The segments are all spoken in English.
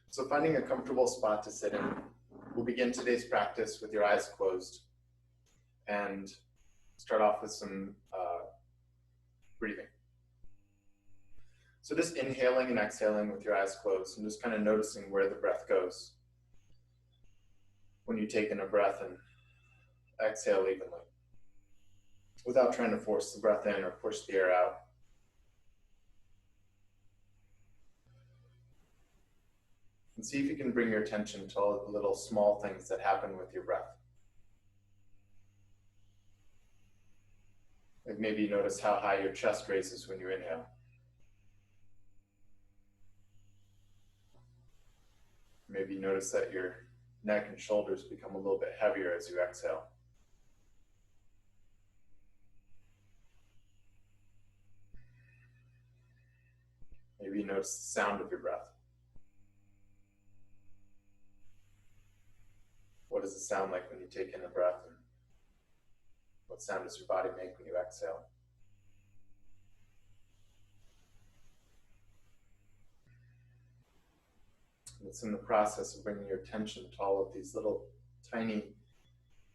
So finding a comfortable spot to sit in. We'll begin today's practice with your eyes closed and start off with some breathing. So just inhaling and exhaling with your eyes closed and just kind of noticing where the breath goes when you take in a breath and exhale evenly without trying to force the breath in or push the air out. And see if you can bring your attention to all the little small things that happen with your breath. Like maybe you notice how high your chest raises when you inhale. Maybe you notice that your neck and shoulders become a little bit heavier as you exhale. Maybe you notice the sound of your breath. What does it sound like when you take in a breath, and what sound does your body make when you exhale? And it's in the process of bringing your attention to all of these little tiny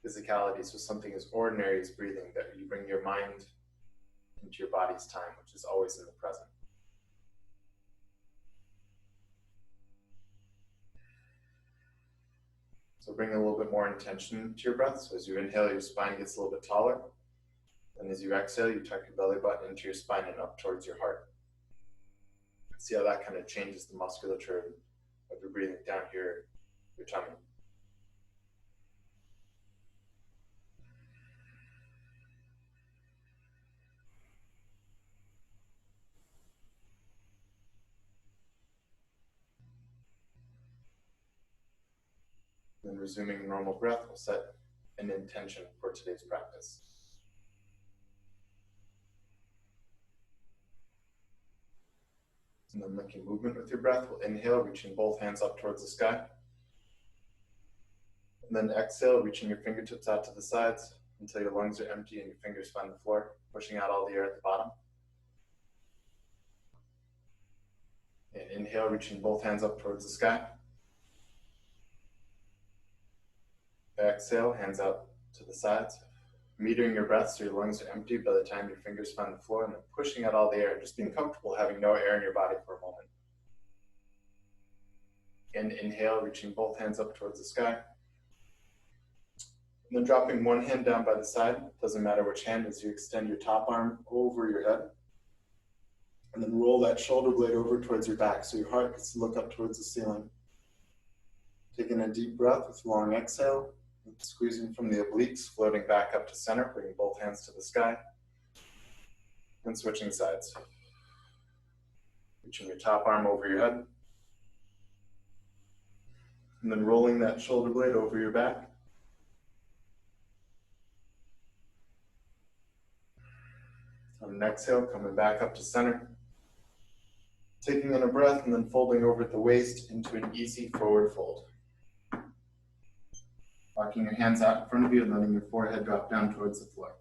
physicalities with something as ordinary as breathing that you bring your mind into your body's time, which is always in the present. So bring a little bit more intention to your breath. So as you inhale, your spine gets a little bit taller. And as you exhale, you tuck your belly button into your spine and up towards your heart. See how that kind of changes the musculature of your breathing down here, your tummy. Then resuming normal breath, we'll set an intention for today's practice. And then making movement with your breath, we'll inhale, reaching both hands up towards the sky. And then exhale, reaching your fingertips out to the sides until your lungs are empty and your fingers find the floor, pushing out all the air at the bottom. And inhale, reaching both hands up towards the sky. Exhale, hands out to the sides. Metering your breath so your lungs are empty by the time your fingers find the floor, and then pushing out all the air, just being comfortable having no air in your body for a moment. And inhale, reaching both hands up towards the sky. And then dropping one hand down by the side, doesn't matter which hand, as you extend your top arm over your head. And then roll that shoulder blade over towards your back so your heart gets to look up towards the ceiling. Taking a deep breath with a long exhale. Squeezing from the obliques, floating back up to center, bringing both hands to the sky, and switching sides. Reaching your top arm over your head, and then rolling that shoulder blade over your back. On an exhale, coming back up to center. Taking in a breath, and then folding over at the waist into an easy forward fold. Walking your hands out in front of you and letting your forehead drop down towards the floor.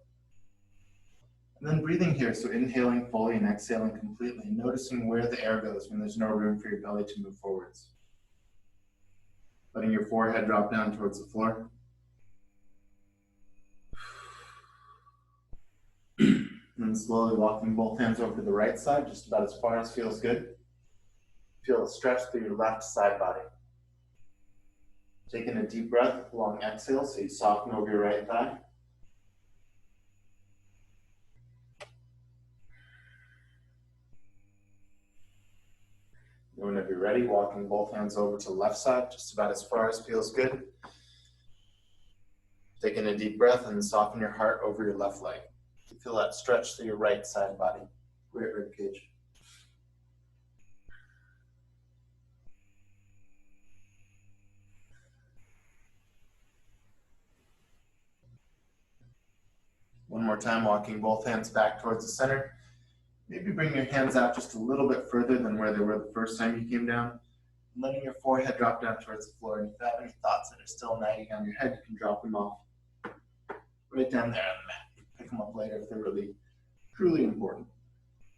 And then breathing here, so inhaling fully and exhaling completely, noticing where the air goes when there's no room for your belly to move forwards. Letting your forehead drop down towards the floor. And then slowly walking both hands over to the right side, just about as far as feels good. Feel a stretch through your left side body. Taking a deep breath, long exhale, so you soften over your right thigh. And whenever you're ready, walking both hands over to the left side, just about as far as feels good. Taking a deep breath and soften your heart over your left leg. You feel that stretch through your right side body, right rib cage. One more time, walking both hands back towards the center. Maybe bring your hands out just a little bit further than where they were the first time you came down. And letting your forehead drop down towards the floor. And if you have any thoughts that are still nagging on your head, you can drop them off right down there on the mat. Pick them up later if they're really, truly important.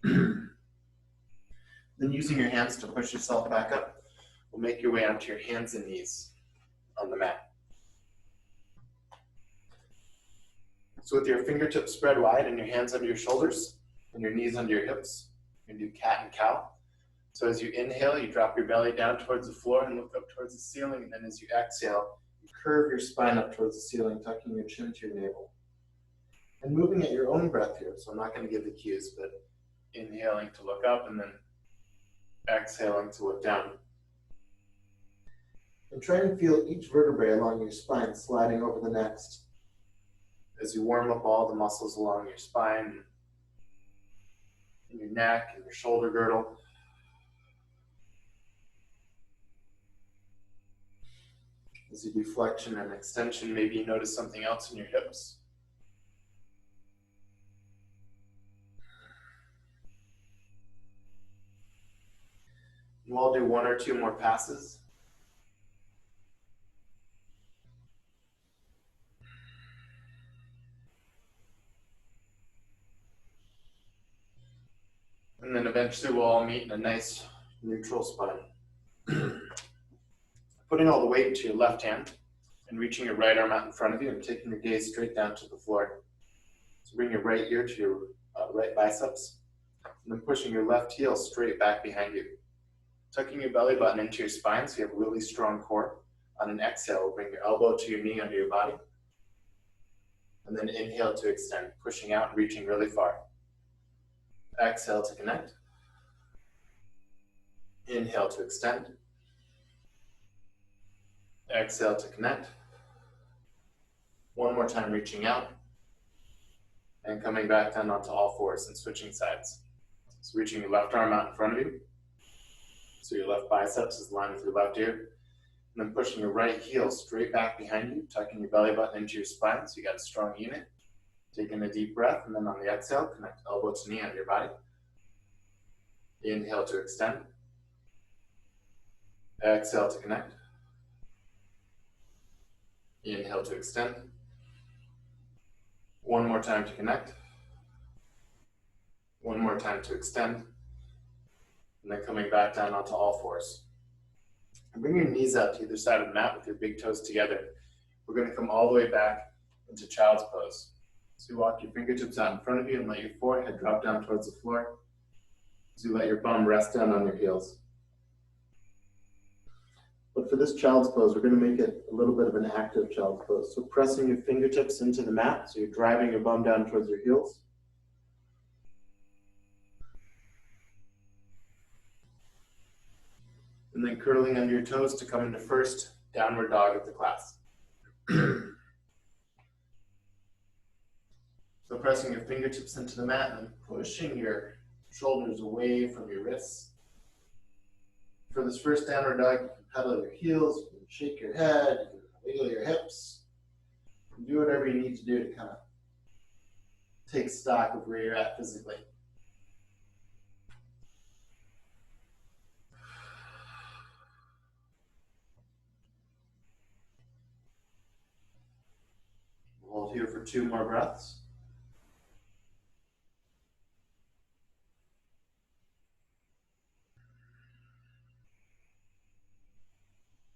Then using your hands to push yourself back up, will make your way onto your hands and knees on the mat. So with your fingertips spread wide and your hands under your shoulders and your knees under your hips, you're going to do cat and cow. So as you inhale, you drop your belly down towards the floor and look up towards the ceiling. And then as you exhale, you curve your spine up towards the ceiling, tucking your chin to your navel. And moving at your own breath here. So I'm not going to give the cues, but inhaling to look up and then exhaling to look down. And try and feel each vertebrae along your spine sliding over the next as you warm up all the muscles along your spine, and your neck, and your shoulder girdle. As you do flexion and extension, maybe you notice something else in your hips. We'll all do one or two more passes. And then eventually we'll all meet in a nice neutral spine. Putting all the weight into your left hand and reaching your right arm out in front of you and taking your gaze straight down to the floor. So bring your right ear to your right biceps and then pushing your left heel straight back behind you. Tucking your belly button into your spine so you have a really strong core. On an exhale, bring your elbow to your knee under your body. And then inhale to extend, pushing out and reaching really far. Exhale to connect. Inhale to extend. Exhale to connect. One more time, reaching out. And coming back down onto all fours and switching sides. So reaching your left arm out in front of you. So your left biceps is aligned with your left ear. And then pushing your right heel straight back behind you, tucking your belly button into your spine so you got a strong unit. Taking a deep breath, and then on the exhale, connect elbow to knee under your body. Inhale to extend. Exhale to connect. Inhale to extend. One more time to connect. One more time to extend. And then coming back down onto all fours. And bring your knees out to either side of the mat with your big toes together. We're going to come all the way back into child's pose. So you walk your fingertips out in front of you and let your forehead drop down towards the floor. So you let your bum rest down on your heels. But for this child's pose, we're going to make it a little bit of an active child's pose. So pressing your fingertips into the mat, so you're driving your bum down towards your heels. And then curling under your toes to come into first downward dog of the class. So pressing your fingertips into the mat and then pushing your shoulders away from your wrists. For this first downward dog, you can pedal your heels, you can shake your head, you can wiggle your hips. You can do whatever you need to do to kind of take stock of where you're at physically. We'll hold here for 2 more breaths.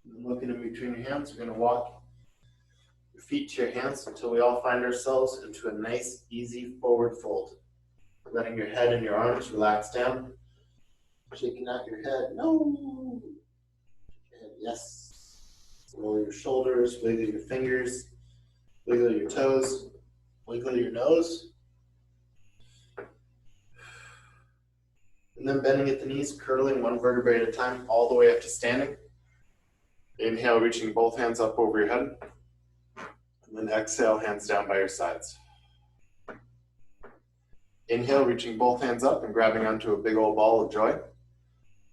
And looking in between your hands, we're going to walk your feet to your hands until we all find ourselves into a nice, easy forward fold. Letting your head and your arms relax down. Shaking out your head, no. Shake your head, yes. Roll your shoulders, wiggle your fingers, wiggle your toes, wiggle your nose. And then bending at the knees, curling one vertebrae at a time, all the way up to standing. Inhale, reaching both hands up over your head. And then exhale, hands down by your sides. Inhale, reaching both hands up and grabbing onto a big old ball of joy.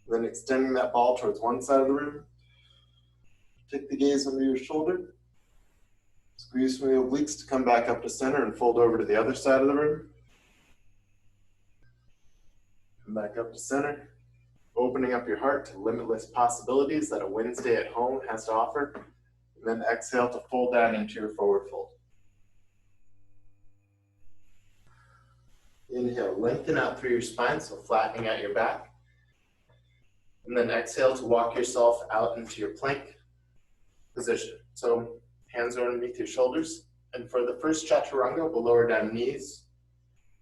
Then extending that ball towards one side of the room. Take the gaze under your shoulder. Squeeze from the obliques to come back up to center and fold over to the other side of the room. Come back up to center. Opening up your heart to limitless possibilities that a Wednesday at home has to offer. And then exhale to fold down into your forward fold. Inhale, lengthen out through your spine, so flattening out your back. And then exhale to walk yourself out into your plank position. So hands are underneath your shoulders. And for the first chaturanga, we'll lower down knees,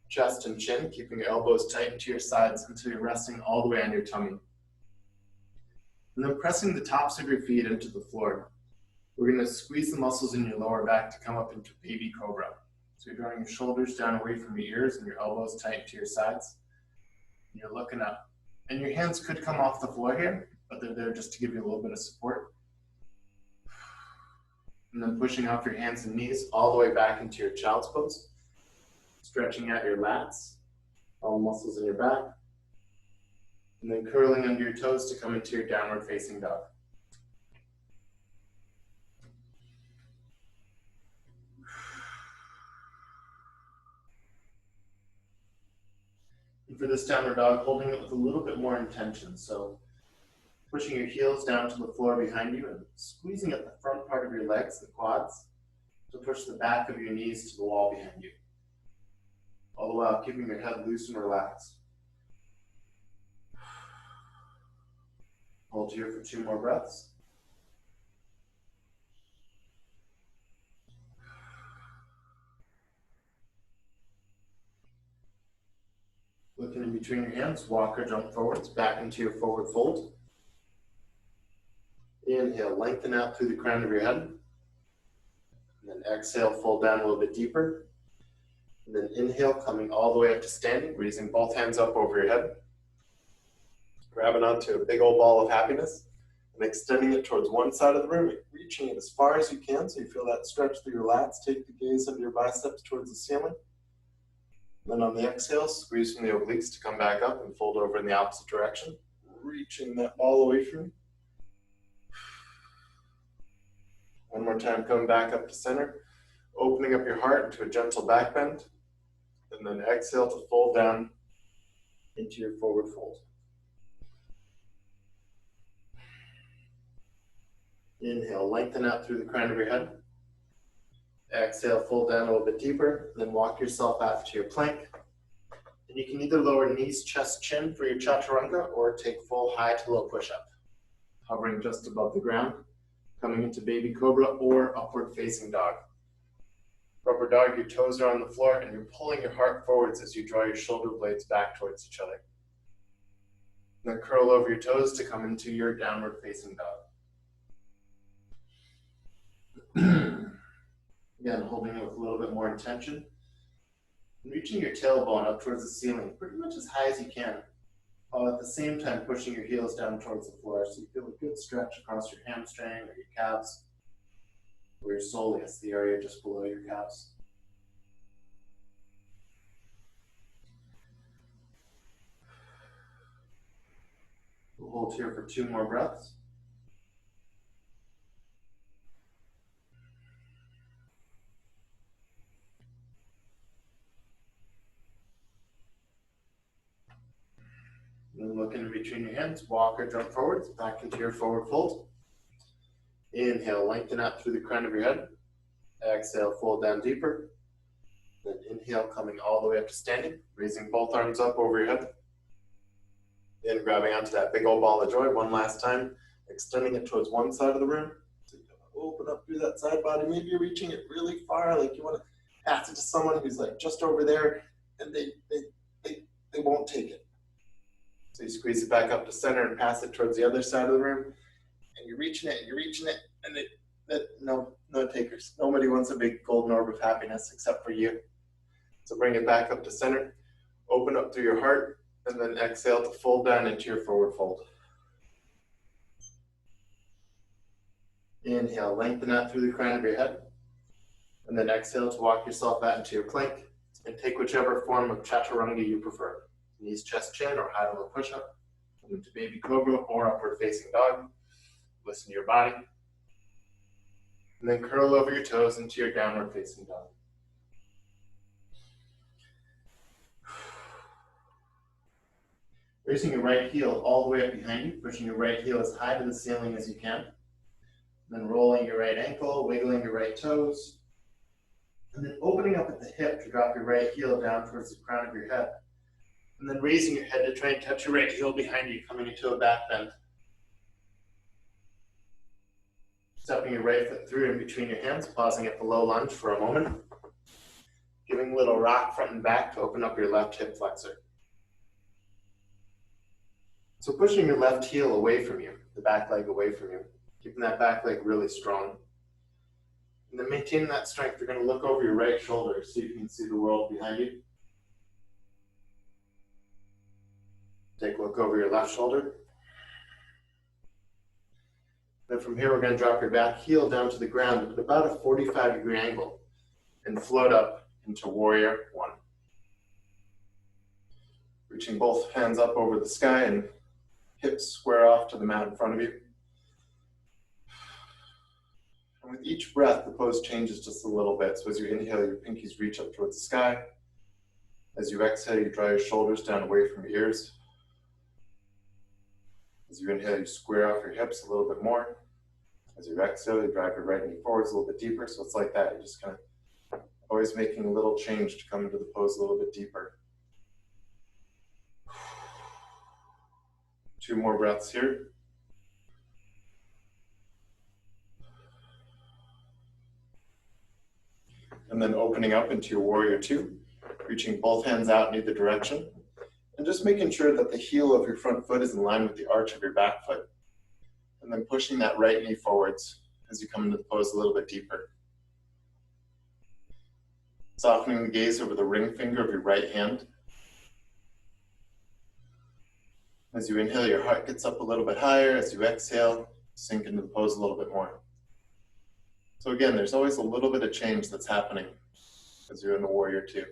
chest, and chin, keeping your elbows tight into your sides until you're resting all the way on your tummy. And then pressing the tops of your feet into the floor. We're going to squeeze the muscles in your lower back to come up into baby cobra. So you're drawing your shoulders down away from your ears and your elbows tight to your sides. And you're looking up. And your hands could come off the floor here, but they're there just to give you a little bit of support. And then pushing off your hands and knees all the way back into your child's pose. Stretching out your lats, all the muscles in your back. And then curling under your toes to come into your downward facing dog. And for this downward dog, holding it with a little bit more intention. So pushing your heels down to the floor behind you and squeezing at the front part of your legs, the quads, to push the back of your knees to the wall behind you. All the while keeping your head loose and relaxed. Hold here for 2 more breaths. Looking in between your hands, walk or jump forwards, back into your forward fold. Inhale, lengthen out through the crown of your head. And then exhale, fold down a little bit deeper. And then inhale, coming all the way up to standing, raising both hands up over your head. Grabbing onto a big old ball of happiness and extending it towards one side of the room, reaching it as far as you can so you feel that stretch through your lats. Take the gaze of your biceps towards the ceiling. Then on the exhale, squeeze from the obliques to come back up and fold over in the opposite direction, reaching that ball away from you. One more time, coming back up to center, opening up your heart into a gentle back bend, and then exhale to fold down into your forward fold. Inhale, lengthen out through the crown of your head. Exhale, fold down a little bit deeper, then walk yourself out to your plank. And you can either lower knees, chest, chin for your chaturanga, or take full high to low push-up. Hovering just above the ground, coming into baby cobra or upward facing dog. Rubber dog, your toes are on the floor and you're pulling your heart forwards as you draw your shoulder blades back towards each other. Then curl over your toes to come into your downward facing dog. Again, holding it with a little bit more intention. And reaching your tailbone up towards the ceiling, pretty much as high as you can, while at the same time pushing your heels down towards the floor so you feel a good stretch across your hamstring or your calves, or your soleus, the area just below your calves. We'll hold here for 2 more breaths. And look in between your hands, walk or jump forwards, back into your forward fold. Inhale, lengthen out through the crown of your head. Exhale, fold down deeper. Then inhale, coming all the way up to standing, raising both arms up over your head. Then grabbing onto that big old ball of joy one last time, extending it towards one side of the room. So you open up through that side body. Maybe you're reaching it really far, like you want to pass it to someone who's like just over there, and they won't take it. So you squeeze it back up to center and pass it towards the other side of the room. And you're reaching it, and no takers. Nobody wants a big golden orb of happiness except for you. So bring it back up to center, open up through your heart, and then exhale to fold down into your forward fold. Inhale, lengthen out through the crown of your head, and then exhale to walk yourself out into your plank, and take whichever form of chaturanga you prefer. Knees, chest, chin, or high to low push-up, into baby cobra or upward facing dog. Listen to your body. And then curl over your toes into your downward facing dog. Raising your right heel all the way up behind you, pushing your right heel as high to the ceiling as you can. Then rolling your right ankle, wiggling your right toes. And then opening up at the hip to drop your right heel down towards the crown of your head. And then raising your head to try and touch your right heel behind you, coming into a back bend. Stepping your right foot through in between your hands, pausing at the low lunge for a moment. Giving a little rock front and back to open up your left hip flexor. So pushing your left heel away from you, the back leg away from you, keeping that back leg really strong. And then maintaining that strength, you're going to look over your right shoulder so you can see the world behind you. Take a look over your left shoulder. Then from here, we're going to drop your back heel down to the ground at about a 45-degree angle and float up into Warrior One. Reaching both hands up over the sky and hips square off to the mat in front of you. And with each breath, the pose changes just a little bit. So as you inhale, your pinkies reach up towards the sky. As you exhale, you draw your shoulders down away from your ears. As you inhale, you square off your hips a little bit more. As you exhale, you drive your right knee forwards a little bit deeper. So it's like that. You're just kind of always making a little change to come into the pose a little bit deeper. 2 more breaths here. And then opening up into your Warrior Two, reaching both hands out in either direction. And just making sure that the heel of your front foot is in line with the arch of your back foot. And then pushing that right knee forwards as you come into the pose a little bit deeper. Softening the gaze over the ring finger of your right hand. As you inhale, your heart gets up a little bit higher. As you exhale, sink into the pose a little bit more. So again, there's always a little bit of change that's happening as you're in the Warrior Two.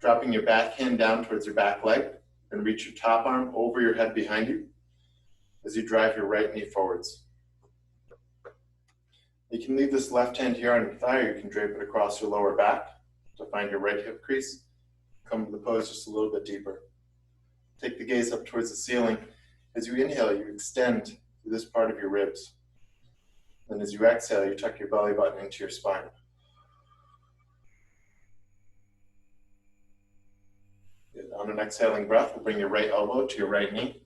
Dropping your back hand down towards your back leg, and reach your top arm over your head behind you as you drive your right knee forwards. You can leave this left hand here on your thigh, or you can drape it across your lower back to find your right hip crease. Come to the pose just a little bit deeper. Take the gaze up towards the ceiling. As you inhale, you extend through this part of your ribs. Then as you exhale, you tuck your belly button into your spine. On an exhaling breath, we'll bring your right elbow to your right knee,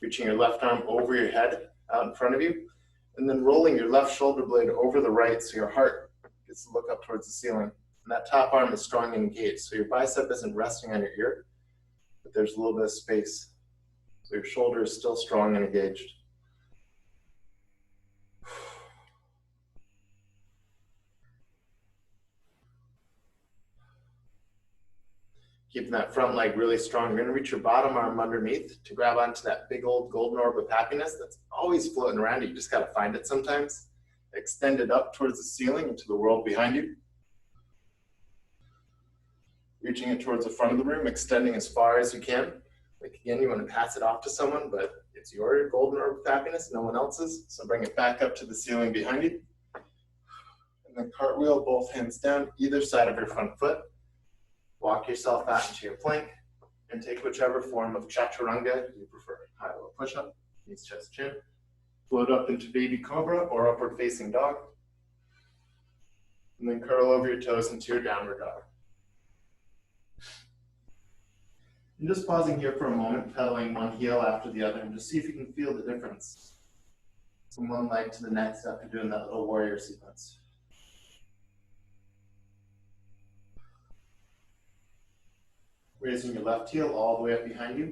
reaching your left arm over your head out in front of you, and then rolling your left shoulder blade over the right so your heart gets to look up towards the ceiling. And that top arm is strong and engaged, so your bicep isn't resting on your ear, but there's a little bit of space. So your shoulder is still strong and engaged. Keeping that front leg really strong. You're going to reach your bottom arm underneath to grab onto that big old golden orb of happiness that's always floating around you. You just got to find it sometimes. Extend it up towards the ceiling into the world behind you. Reaching it towards the front of the room, extending as far as you can. Like again, you want to pass it off to someone, but it's your golden orb of happiness, no one else's. So bring it back up to the ceiling behind you. And then cartwheel both hands down, either side of your front foot. Walk yourself out into your plank and take whichever form of chaturanga you prefer. High low push-up, knees, chest, chin. Float up into baby cobra or upward facing dog. And then curl over your toes into your downward dog. And just pausing here for a moment, pedaling one heel after the other, and just see if you can feel the difference from one leg to the next after doing that little warrior sequence. Raising your left heel all the way up behind you,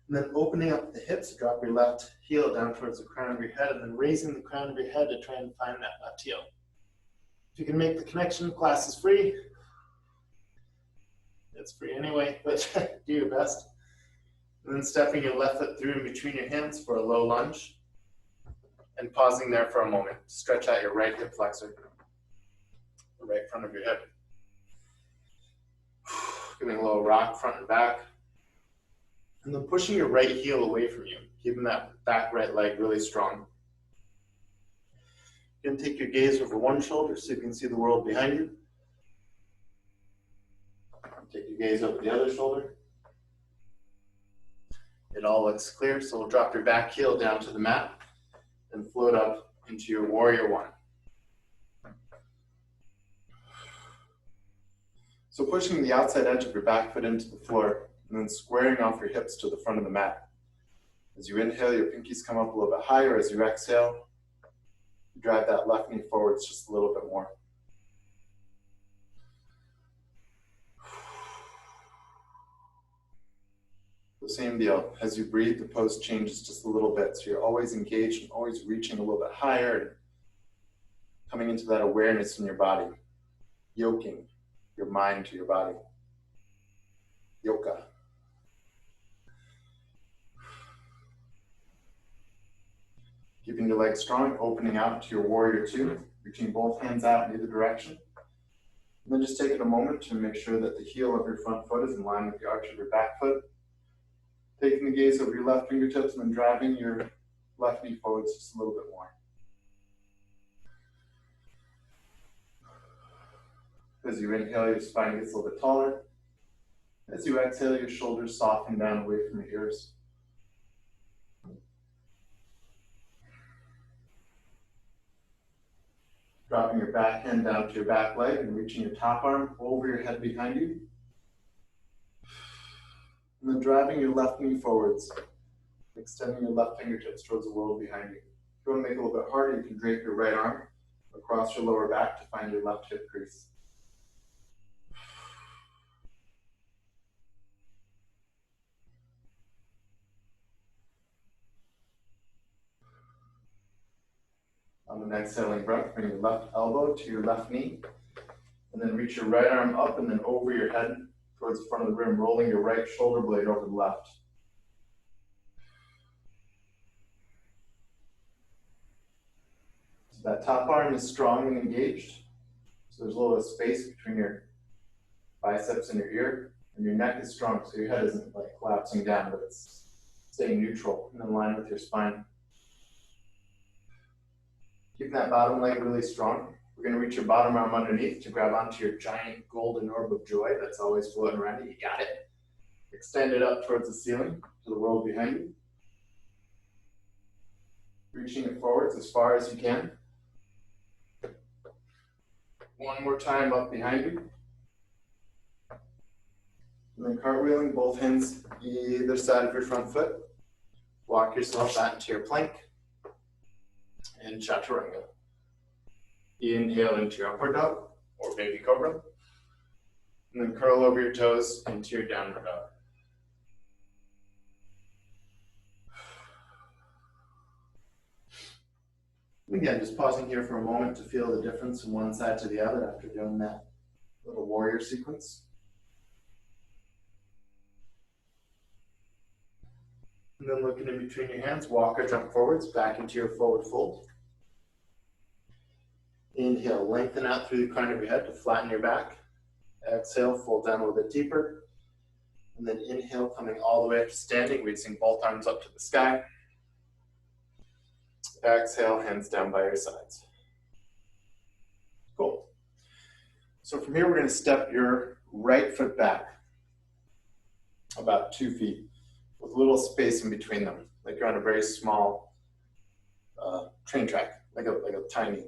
and then opening up the hips, drop your left heel down towards the crown of your head, and then raising the crown of your head to try and find that left heel. If you can make the connection, class is free. It's free anyway, but do your best. And then stepping your left foot through in between your hands for a low lunge, and pausing there for a moment. Stretch out your right hip flexor, the right front of your head. Giving a little rock front and back. And then pushing your right heel away from you, keeping that back right leg really strong. You're going to take your gaze over one shoulder so you can see the world behind you. Take your gaze over the other shoulder. It all looks clear, so we'll drop your back heel down to the mat and float up into your Warrior One. So pushing the outside edge of your back foot into the floor and then squaring off your hips to the front of the mat. As you inhale, your pinkies come up a little bit higher. As you exhale, you drive that left knee forwards just a little bit more. The same deal. As you breathe, the pose changes just a little bit. So you're always engaged and always reaching a little bit higher and coming into that awareness in your body, yoking your mind to your body. Yoga. Keeping your legs strong, opening out to your warrior two, reaching both hands out in either direction. And then just taking a moment to make sure that the heel of your front foot is in line with the arch of your back foot. Taking the gaze over your left fingertips and then driving your left knee forwards just a little bit more. As you inhale, your spine gets a little bit taller. As you exhale, your shoulders soften down away from your ears. Dropping your back hand down to your back leg and reaching your top arm over your head behind you. And then driving your left knee forwards, extending your left fingertips towards the world behind you. If you want to make it a little bit harder, you can drape your right arm across your lower back to find your left hip crease. On the exhaling breath, bring your left elbow to your left knee, and then reach your right arm up and then over your head towards the front of the room, rolling your right shoulder blade over the left. So that top arm is strong and engaged. So there's a little space between your biceps and your ear, and your neck is strong, so your head isn't like collapsing down, but it's staying neutral and in line with your spine. Keeping that bottom leg really strong. We're going to reach your bottom arm underneath to grab onto your giant golden orb of joy that's always floating around you. You got it. Extend it up towards the ceiling, to the world behind you. Reaching it forwards as far as you can. One more time up behind you. And then cartwheeling both hands either side of your front foot. Walk yourself out into your plank. And chaturanga. Inhale into your upward dog or baby cobra. And then curl over your toes into your downward dog. Again, just pausing here for a moment to feel the difference from one side to the other after doing that little warrior sequence. And then looking in between your hands, walk or jump forwards back into your forward fold. Inhale, lengthen out through the crown of your head to flatten your back. Exhale, fold down a little bit deeper. And then inhale, coming all the way up to standing, reaching both arms up to the sky. Exhale, hands down by your sides. Cool. So from here, we're going to step your right foot back about 2 feet with a little space in between them, like you're on a very small train track, like a tiny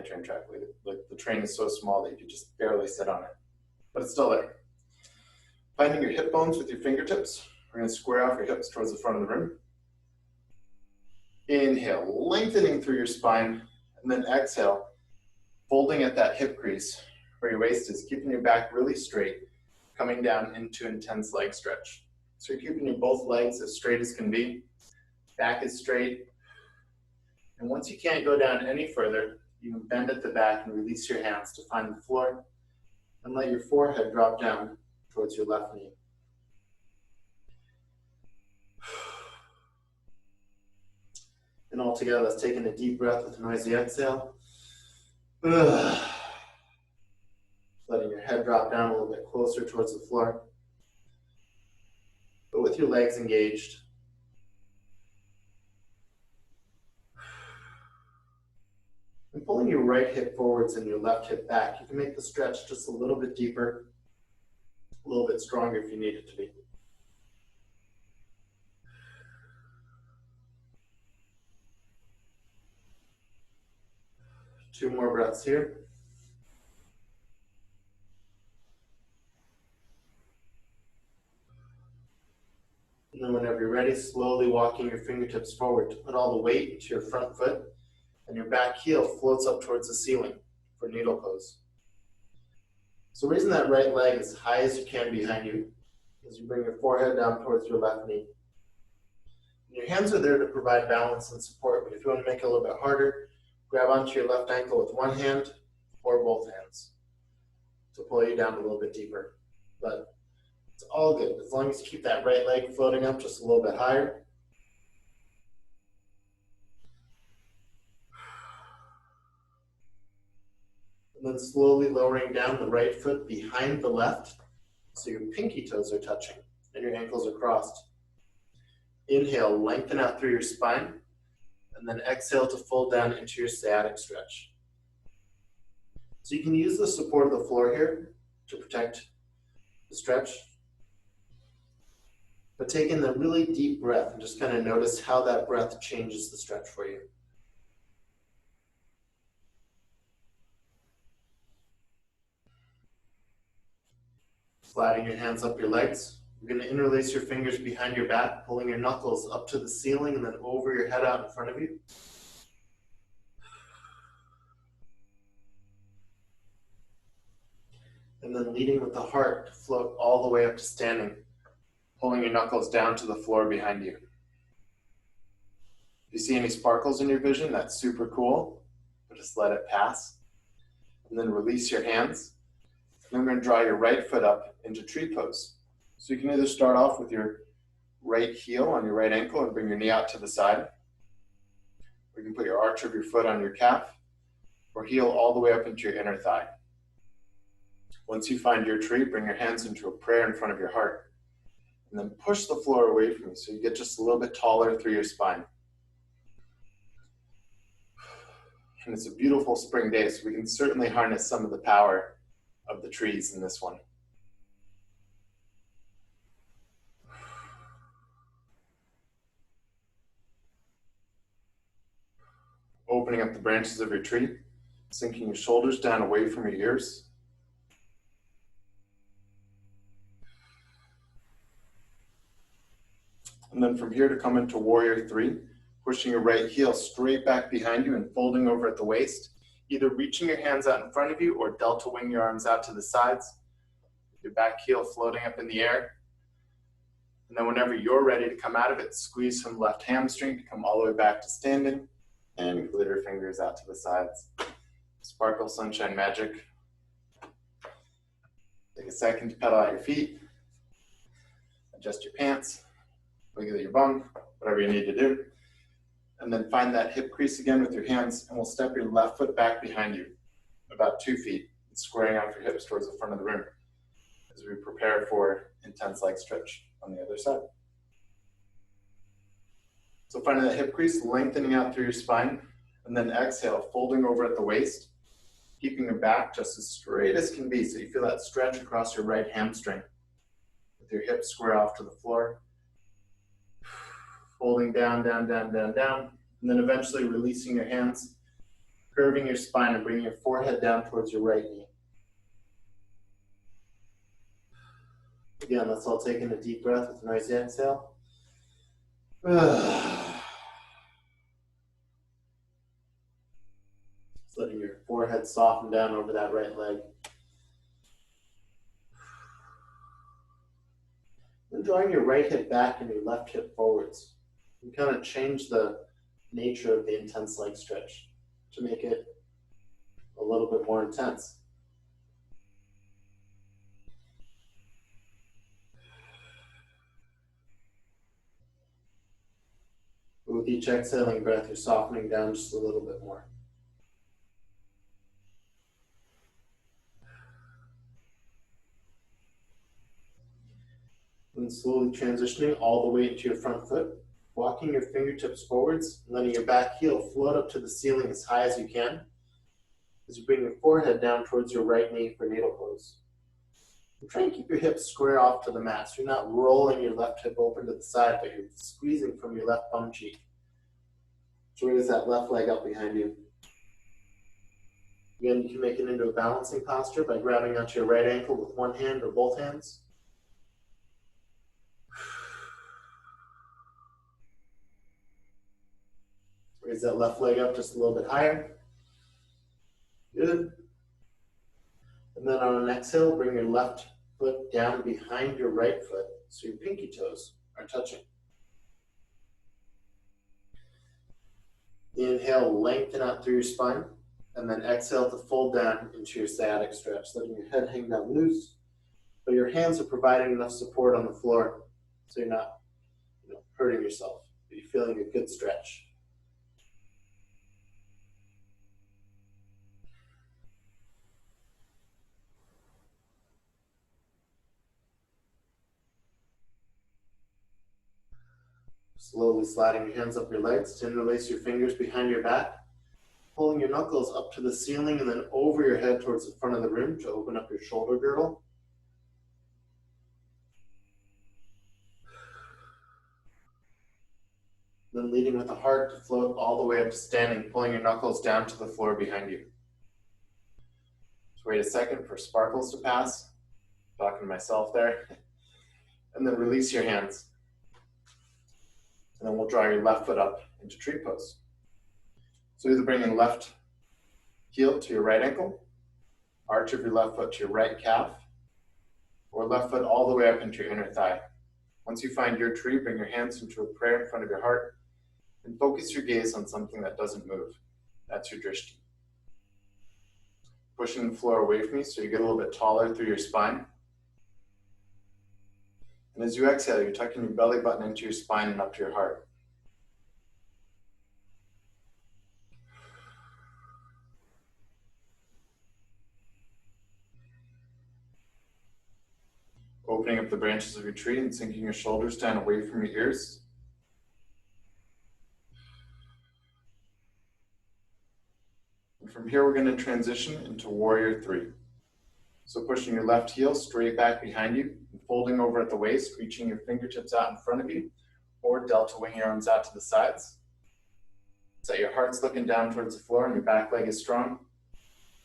train track. Like the train is so small that you could just barely sit on it, but it's still there. Finding your hip bones with your fingertips, we're going to square off your hips towards the front of the room. Inhale, lengthening through your spine, and then exhale, folding at that hip crease where your waist is, keeping your back really straight, coming down into intense leg stretch. So you're keeping your both legs as straight as can be, back is straight, and once you can't go down any further, you can bend at the back and release your hands to find the floor, and let your forehead drop down towards your left knee. And all together, let's take in a deep breath with a noisy exhale. Letting your head drop down a little bit closer towards the floor, but with your legs engaged. And pulling your right hip forwards and your left hip back, you can make the stretch just a little bit deeper, a little bit stronger if you need it to be. Two more breaths here. And then whenever you're ready, slowly walking your fingertips forward to put all the weight into your front foot, and your back heel floats up towards the ceiling for needle pose. So raising that right leg as high as you can behind you as you bring your forehead down towards your left knee. And your hands are there to provide balance and support, but if you want to make it a little bit harder, grab onto your left ankle with one hand or both hands to pull you down a little bit deeper. But it's all good as long as you keep that right leg floating up just a little bit higher. And then slowly lowering down the right foot behind the left so your pinky toes are touching and your ankles are crossed. Inhale, lengthen out through your spine, and then exhale to fold down into your sciatic stretch. So you can use the support of the floor here to protect the stretch, but take in the really deep breath and just kind of notice how that breath changes the stretch for you. Sliding your hands up your legs. You're going to interlace your fingers behind your back, pulling your knuckles up to the ceiling and then over your head out in front of you. And then leading with the heart to float all the way up to standing, pulling your knuckles down to the floor behind you. If you see any sparkles in your vision, that's super cool, but just let it pass. And then release your hands. And then we're going to draw your right foot up into tree pose. So you can either start off with your right heel on your right ankle and bring your knee out to the side. Or you can put your arch of your foot on your calf, or heel all the way up into your inner thigh. Once you find your tree, bring your hands into a prayer in front of your heart. And then push the floor away from you so you get just a little bit taller through your spine. And it's a beautiful spring day, so we can certainly harness some of the power of the trees in this one. Opening up the branches of your tree, sinking your shoulders down away from your ears. And then from here to come into Warrior 3, pushing your right heel straight back behind you and folding over at the waist, either reaching your hands out in front of you or delta wing your arms out to the sides, your back heel floating up in the air. And then whenever you're ready to come out of it, squeeze from left hamstring to come all the way back to standing, and glitter fingers out to the sides. Sparkle sunshine magic. Take a second to pedal out your feet, adjust your pants, wiggle your bum, whatever you need to do. And then find that hip crease again with your hands, and we'll step your left foot back behind you, about 2 feet, squaring off your hips towards the front of the room as we prepare for intense leg stretch on the other side. So finding that hip crease, lengthening out through your spine, and then exhale, folding over at the waist, keeping your back just as straight as can be so you feel that stretch across your right hamstring with your hips square off to the floor. Folding down, down, down, down, down, and then eventually releasing your hands, curving your spine and bringing your forehead down towards your right knee. Again, let's all take in a deep breath with a nice exhale. Just letting your forehead soften down over that right leg. And drawing your right hip back and your left hip forwards. You kind of change the nature of the intense leg stretch to make it a little bit more intense. With each exhaling breath, you're softening down just a little bit more. And slowly transitioning all the way into your front foot, walking your fingertips forwards, and letting your back heel float up to the ceiling as high as you can, as you bring your forehead down towards your right knee for needle pose. And try and keep your hips square off to the mat, so you're not rolling your left hip open to the side, but you're squeezing from your left bum cheek. So raise that left leg up behind you. Again, you can make it into a balancing posture by grabbing onto your right ankle with one hand or both hands. Raise that left leg up just a little bit higher. Good. And then on an exhale, bring your left foot down behind your right foot so your pinky toes are touching. Inhale, lengthen out through your spine, and then exhale to fold down into your sciatic stretch, letting your head hang down loose, but your hands are providing enough support on the floor so you're not hurting yourself, but you're feeling a good stretch. Slowly sliding your hands up your legs to interlace your fingers behind your back, pulling your knuckles up to the ceiling and then over your head towards the front of the room to open up your shoulder girdle. Then leading with the heart to float all the way up to standing, pulling your knuckles down to the floor behind you. Just wait a second for sparkles to pass. Talking to myself there. And then release your hands. And then we'll draw your left foot up into tree pose. So either bring your left heel to your right ankle, arch of your left foot to your right calf, or left foot all the way up into your inner thigh. Once you find your tree, bring your hands into a prayer in front of your heart and focus your gaze on something that doesn't move. That's your drishti. Pushing the floor away from you so you get a little bit taller through your spine. And as you exhale, you're tucking your belly button into your spine and up to your heart. Opening up the branches of your tree and sinking your shoulders down away from your ears. And from here, we're going to transition into Warrior 3. So pushing your left heel straight back behind you, and folding over at the waist, reaching your fingertips out in front of you, or delta wing your arms out to the sides. So your heart's looking down towards the floor and your back leg is strong.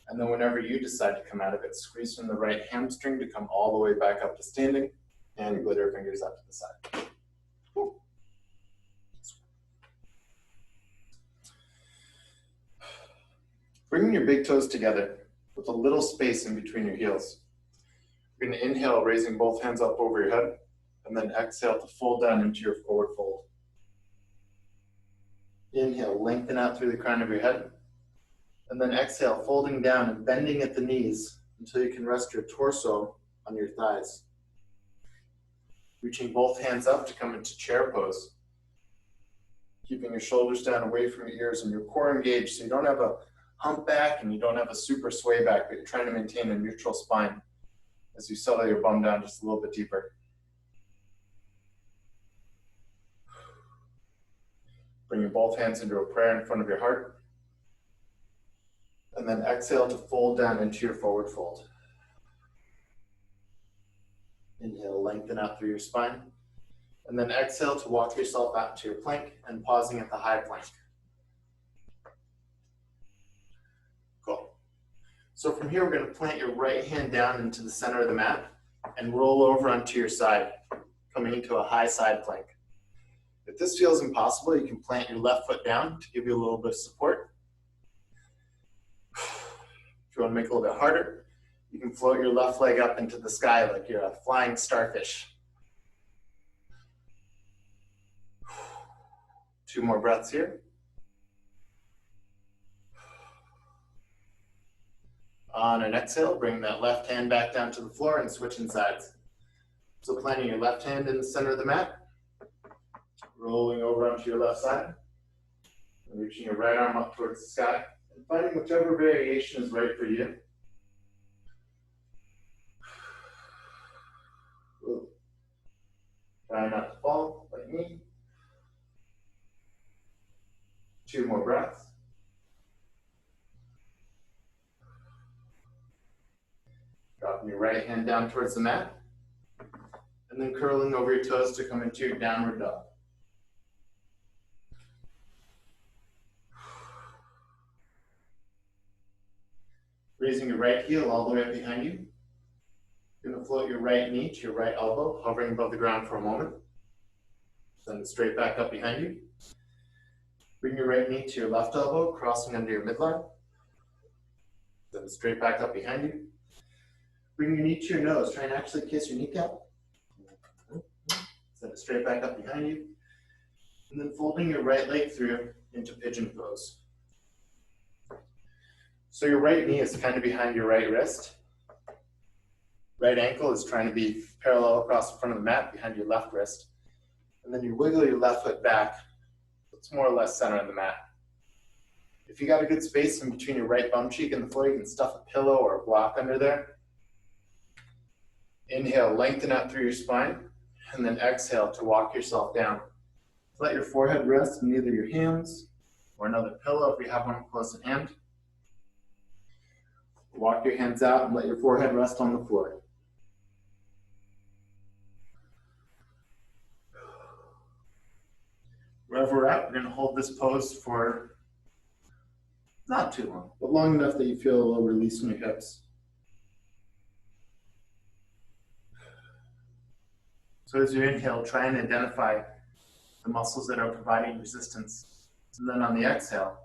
And then whenever you decide to come out of it, squeeze from the right hamstring to come all the way back up to standing, and glitter fingers out to the side. Woo. Bringing your big toes together with a little space in between your heels. You're going to inhale, raising both hands up over your head, and then exhale to fold down into your forward fold. Inhale, lengthen out through the crown of your head, and then exhale, folding down and bending at the knees until you can rest your torso on your thighs. Reaching both hands up to come into chair pose. Keeping your shoulders down away from your ears and your core engaged so you don't have a hump back and you don't have a super sway back, but you're trying to maintain a neutral spine as you settle your bum down just a little bit deeper. Bringing both hands into a prayer in front of your heart. And then exhale to fold down into your forward fold. Inhale, lengthen out through your spine. And then exhale to walk yourself out into your plank and pausing at the high plank. Cool. So from here, we're going to plant your right hand down into the center of the mat and roll over onto your side, coming into a high side plank. If this feels impossible, you can plant your left foot down to give you a little bit of support. If you want to make it a little bit harder, you can float your left leg up into the sky like you're a flying starfish. 2 more breaths here. On an exhale, bring that left hand back down to the floor and switching sides. So planting your left hand in the center of the mat, rolling over onto your left side, and reaching your right arm up towards the sky, and finding whichever variation is right for you. Try not to fall, like me. 2 more breaths. Dropping your right hand down towards the mat, and then curling over your toes to come into your downward dog. Raising your right heel all the way up behind you. You're going to float your right knee to your right elbow, hovering above the ground for a moment. Send it straight back up behind you. Bring your right knee to your left elbow, crossing under your midline. Then straight back up behind you. Bring your knee to your nose. Try and actually kiss your kneecap. Send it straight back up behind you. And then folding your right leg through into pigeon pose. So your right knee is kind of behind your right wrist. Right ankle is trying to be parallel across the front of the mat behind your left wrist. And then you wiggle your left foot back. It's more or less center on the mat. If you got a good space in between your right bum cheek and the floor, you can stuff a pillow or a block under there. Inhale, lengthen out through your spine, and then exhale to walk yourself down. Let your forehead rest in either your hands or another pillow if you have one close at hand. Walk your hands out and let your forehead rest on the floor. Wherever we're at, we're going to hold this pose for not too long, but long enough that you feel a little release in your hips. So as you inhale, try and identify the muscles that are providing resistance. And then on the exhale,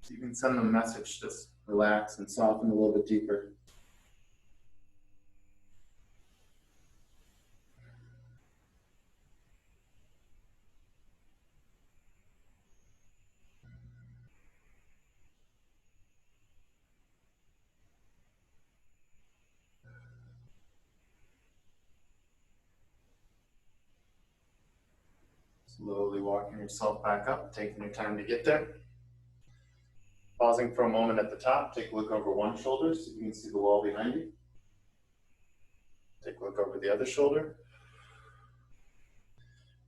so you can send them a message, just relax and soften a little bit deeper. Slowly walking yourself back up, taking your time to get there. Pausing for a moment at the top, take a look over one shoulder so you can see the wall behind you. Take a look over the other shoulder.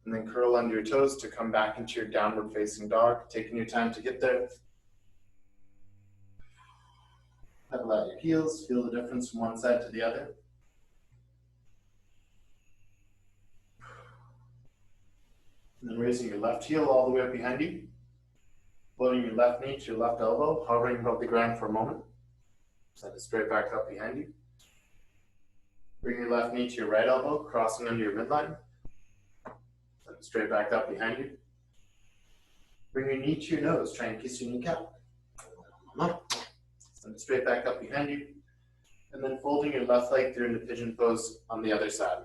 And then curl under your toes to come back into your downward facing dog, taking your time to get there. Pedal out your heels, feel the difference from one side to the other. And then raising your left heel all the way up behind you. Floating your left knee to your left elbow, hovering above the ground for a moment. Send it straight back up behind you. Bring your left knee to your right elbow, crossing under your midline. Send it straight back up behind you. Bring your knee to your nose, try and kiss your kneecap. Send it straight back up behind you. And then folding your left leg through into pigeon pose on the other side.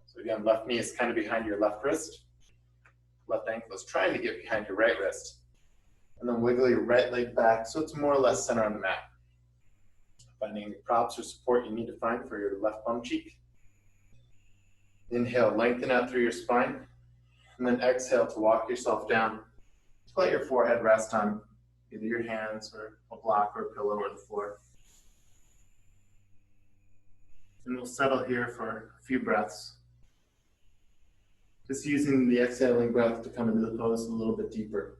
So again, left knee is kind of behind your left wrist. Left ankle is trying to get behind your right wrist. And then wiggle your right leg back so it's more or less center on the mat. Finding any props or support you need to find for your left bum cheek. Inhale, lengthen out through your spine. And then exhale to walk yourself down. Let your forehead rest on either your hands or a block or a pillow or the floor. And we'll settle here for a few breaths. Just using the exhaling breath to come into the pose a little bit deeper.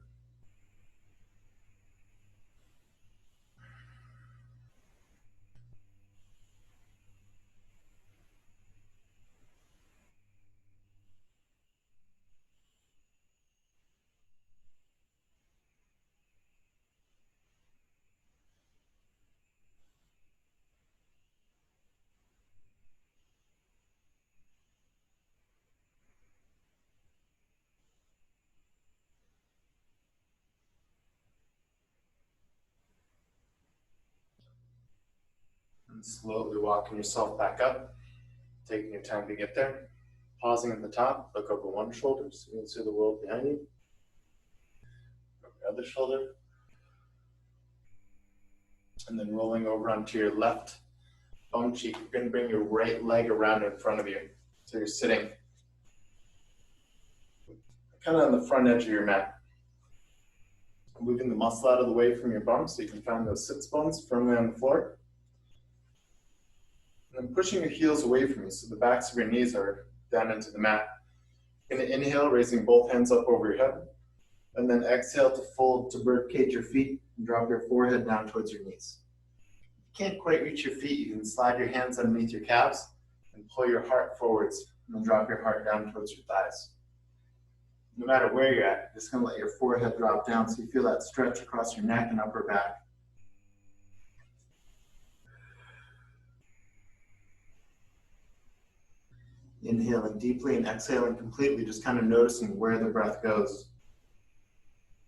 And slowly walking yourself back up, taking your time to get there. Pausing at the top, look over one shoulder so you can see the world behind you. Over the other shoulder. And then rolling over onto your left bum cheek. You're going to bring your right leg around in front of you. So you're sitting kind of on the front edge of your mat. Moving the muscle out of the way from your bum so you can find those sits bones firmly on the floor. And then pushing your heels away from you so the backs of your knees are down into the mat. You're going to inhale, raising both hands up over your head. And then exhale to fold to birdcage your feet and drop your forehead down towards your knees. If you can't quite reach your feet, you can slide your hands underneath your calves and pull your heart forwards and then drop your heart down towards your thighs. No matter where you're at, just going to let your forehead drop down so you feel that stretch across your neck and upper back. Inhaling deeply and exhaling completely, just kind of noticing where the breath goes.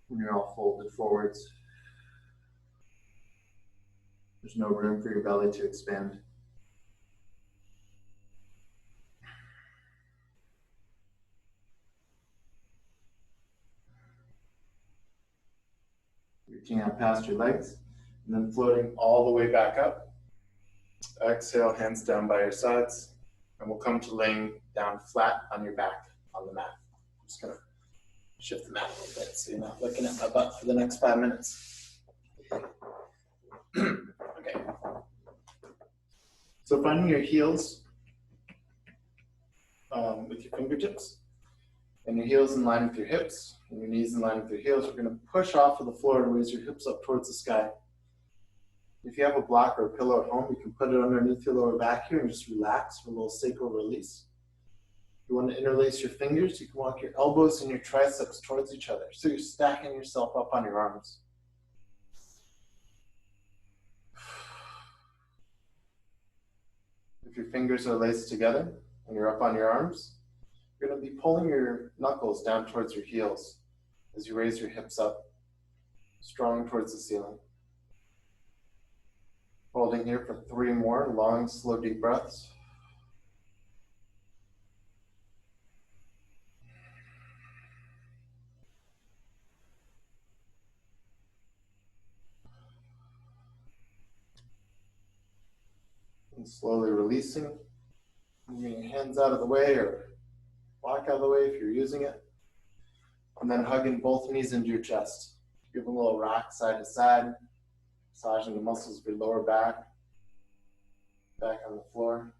When you're all folded forwards, there's no room for your belly to expand. Reaching out past your legs, and then floating all the way back up. Exhale, hands down by your sides, and we'll come to laying down flat on your back on the mat. I'm just gonna shift the mat a little bit so you're not looking at my butt for the next 5 minutes. Okay. So finding your heels with your fingertips, and your heels in line with your hips, and your knees in line with your heels. We're gonna push off of the floor and raise your hips up towards the sky. If you have a block or a pillow at home, you can put it underneath your lower back here and just relax for a little sacral release. If you want to interlace your fingers, you can walk your elbows and your triceps towards each other. So you're stacking yourself up on your arms. If your fingers are laced together and you're up on your arms, you're going to be pulling your knuckles down towards your heels as you raise your hips up, strong towards the ceiling. Holding here for 3 more long, slow, deep breaths. And slowly releasing, moving your hands out of the way or walk out of the way if you're using it. And then hugging both knees into your chest. Give a little rock side to side, massaging the muscles of your lower back, back on the floor.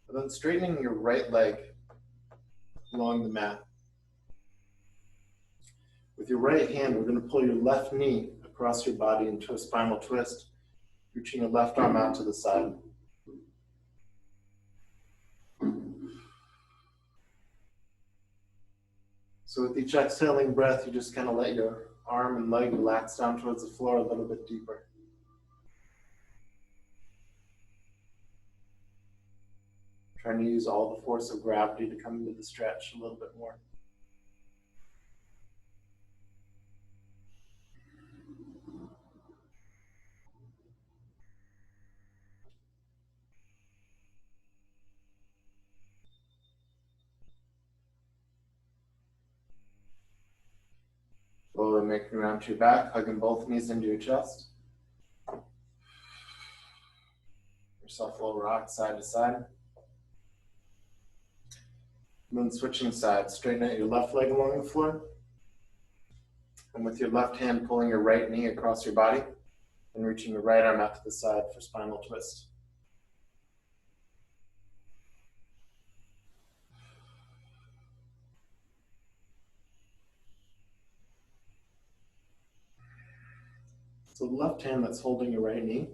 And then straightening your right leg along the mat. With your right hand, we're going to pull your left knee across your body into a spinal twist, reaching your left arm out to the side. So with each exhaling breath, you just kind of let your arm and leg relax down towards the floor a little bit deeper. Trying to use all the force of gravity to come into the stretch a little bit more. Slowly making around to your back, hugging both knees into your chest. Yourself a little rock side to side. And then switching sides, straighten out your left leg along the floor. And with your left hand pulling your right knee across your body and reaching your right arm out to the side for spinal twist. So the left hand that's holding your right knee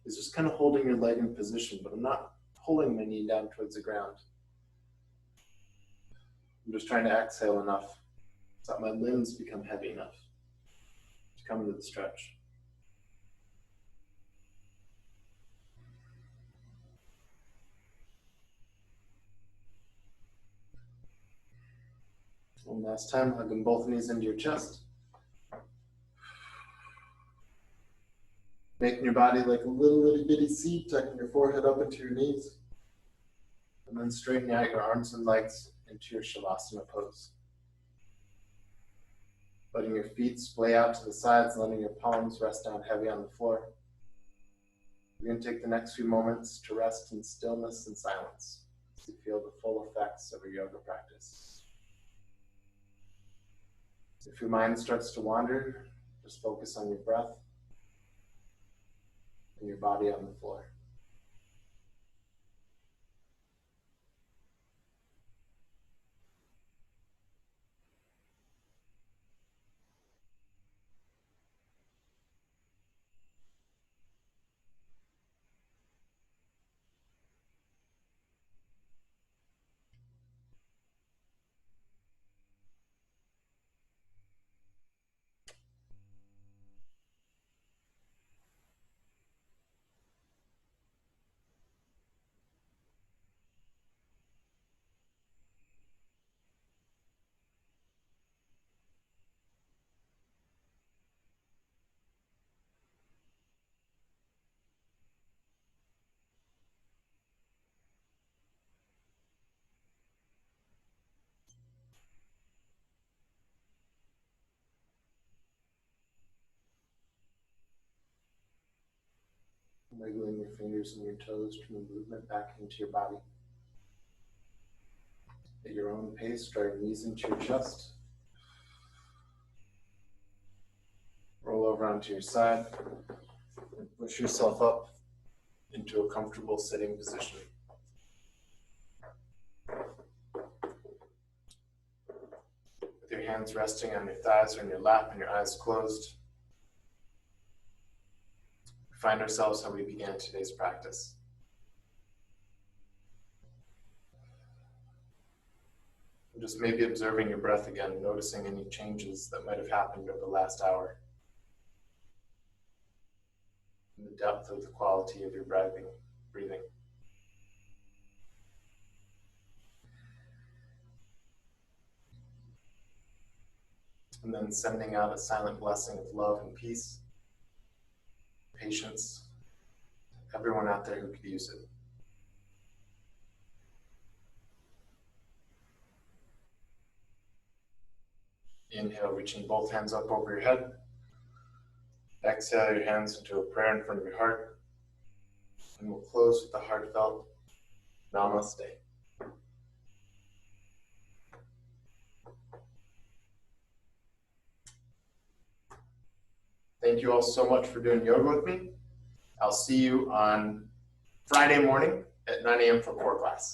is just kind of holding your leg in position, but I'm not pulling my knee down towards the ground. I'm just trying to exhale enough so that my limbs become heavy enough to come into the stretch. One last time, hugging both knees into your chest. Making your body like a little itty bitty seed, tucking your forehead up into your knees. And then straightening out your arms and legs into your Shavasana pose. Letting your feet splay out to the sides, letting your palms rest down heavy on the floor. You're going to take the next few moments to rest in stillness and silence as you feel the full effects of your yoga practice. If your mind starts to wander, just focus on your breath and your body on the floor. Wiggling your fingers and your toes to move movement back into your body. At your own pace, draw your knees into your chest. Roll over onto your side and push yourself up into a comfortable sitting position. With your hands resting on your thighs or in your lap and your eyes closed, we find ourselves how we began today's practice. Just maybe observing your breath again, noticing any changes that might have happened over the last hour. And the depth of the quality of your breathing. And then sending out a silent blessing of love and peace, patience, everyone out there who could use it. Inhale, reaching both hands up over your head. Exhale your hands into a prayer in front of your heart. And we'll close with the heartfelt Namaste. Thank you all so much for doing yoga with me. I'll see you on Friday morning at 9 a.m. for core class.